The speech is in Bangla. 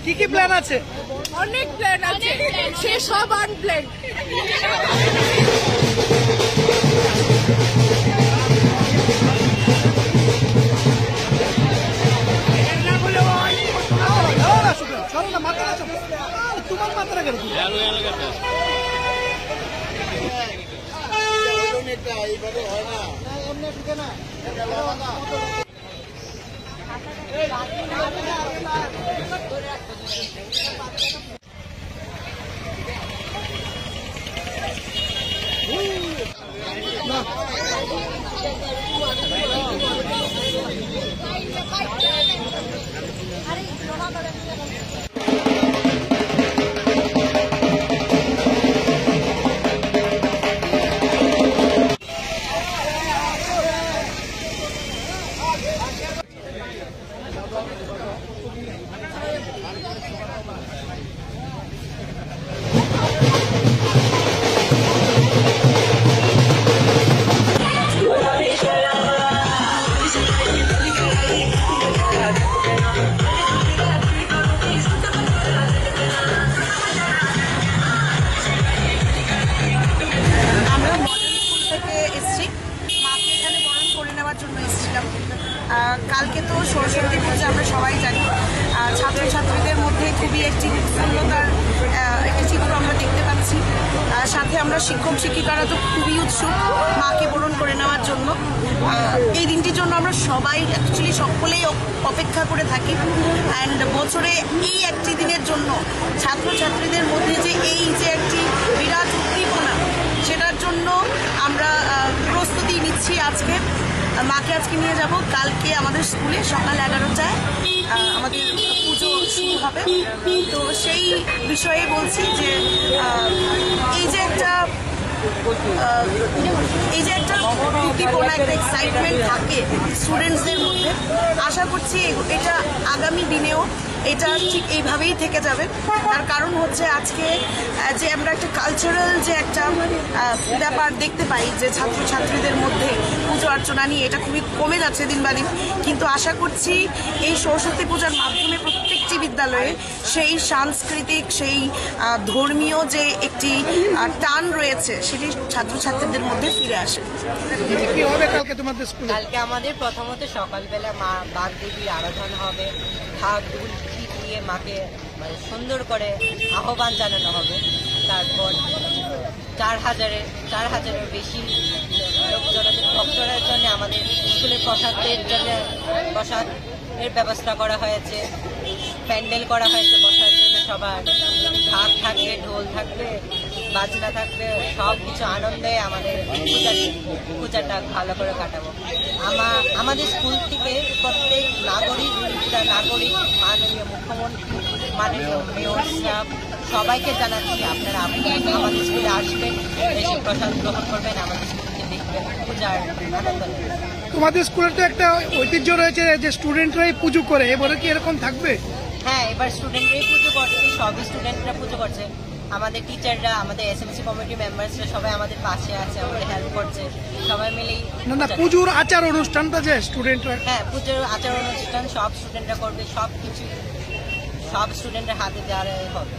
কি কি প্ল্যান আছে? অনেক প্ল্যান আছে, সে সব আনপ্ল্যান। তোমার মাথাটা কেন? কালকে তো সরস্বতী পূজা, আমরা সবাই জানি। ছাত্রছাত্রীদের মধ্যে খুবই একটি উৎফুল্লতার একটি চিত্র আমরা দেখতে পাচ্ছি। সাথে আমরা শিক্ষক শিক্ষিকারা তো খুবই উৎসুক মাকে বরণ করে নেওয়ার জন্য। এই দিনটির জন্য আমরা সবাই অ্যাকচুয়ালি সকলেই অপেক্ষা করে থাকি। অ্যান্ড বছরে এই একটি দিনের জন্য ছাত্রছাত্রীদের মধ্যে যে এই যে একটি বিরাট উদ্দীপনা, সেটার জন্য আমরা প্রস্তুতি নিচ্ছি। মাকে আজকে নিয়ে যাব। কালকে আমাদের স্কুলে সকাল 11টায় আমাদের পুজো শুরু হবে। তো সেই বিষয়ে বলছি যে এই যে একটা উদ্দীপনা, একটা এক্সাইটমেন্ট থাকে স্টুডেন্টসদের মধ্যে, আশা করছি এটা আগামী দিনেও এটা ঠিক এইভাবেই থেকে যাবে। তার কারণ হচ্ছে আজকে যে আমরা একটা কালচারাল যে একটা ব্যাপার দেখতে পাই যে ছাত্রছাত্রীদের মধ্যে পুজো অর্চনা নিয়ে, এটা খুবই কমে যাচ্ছে দিন বা দিন। কিন্তু আশা করছি এই সরস্বতী পূজার মাধ্যমে প্রত্যেকটি বিদ্যালয়ে সেই সাংস্কৃতিক, সেই ধর্মীয় যে একটি টান রয়েছে, সেটি ছাত্রছাত্রীদের মধ্যে ফিরে আসে। কালকে আমাদের প্রথমত সকালবেলা মা বাগদেবীর আরাধনা হবে। ঢাক ঢোল দিয়ে মাকে সুন্দর করে আহ্বান জানানো হবে। তারপর 4,000-এর বেশি লোকজনের ভক্তদের জন্য আমাদের স্কুলের প্রসাদের ব্যবস্থা করা হয়েছে। প্যান্ডেল করা হয়েছে বসার জন্য সবার। ঢাক থাকবে, ঢোল থাকবে, বাজনা থাকবে, সব কিছু আনন্দে আমাদের পূজাটা ভালো করে কাটাবো। আমাদের স্কুল থেকে প্রত্যেক নাগরিক, মাননীয় মুখ্যমন্ত্রী, মাননীয় মেয়র সাহেব, সবাইকে জানাচ্ছি আপনারা আমাদের স্কুলে আসবেন, এসে প্রসাদ গ্রহণ করবেন, আমাদের স্কুলকে দেখবেন, পূজার আনন্দ নেবেন। তোমাদের স্কুলের তো একটা ঐতিহ্য রয়েছে যে স্টুডেন্টরাই পুজো করে, এবারে কি এরকম থাকবে? হ্যাঁ, এবার স্টুডেন্টরাই পুজো করছে, সবই স্টুডেন্টরা পুজো করছে। আমাদের টিচাররা, আমাদের এসএমসি কমিটি মেম্বার্সরা সবাই আমাদের পাশে আছে, আমাদের হেল্প করছে, সবাই মিলেই। না, পুজোর আচার অনুষ্ঠানটা যে স্টুডেন্টরা, হ্যাঁ, পুজোর আচার অনুষ্ঠান সব স্টুডেন্টরা করবে, সব কিছু সব স্টুডেন্টের হাতে দেওয়া হবে।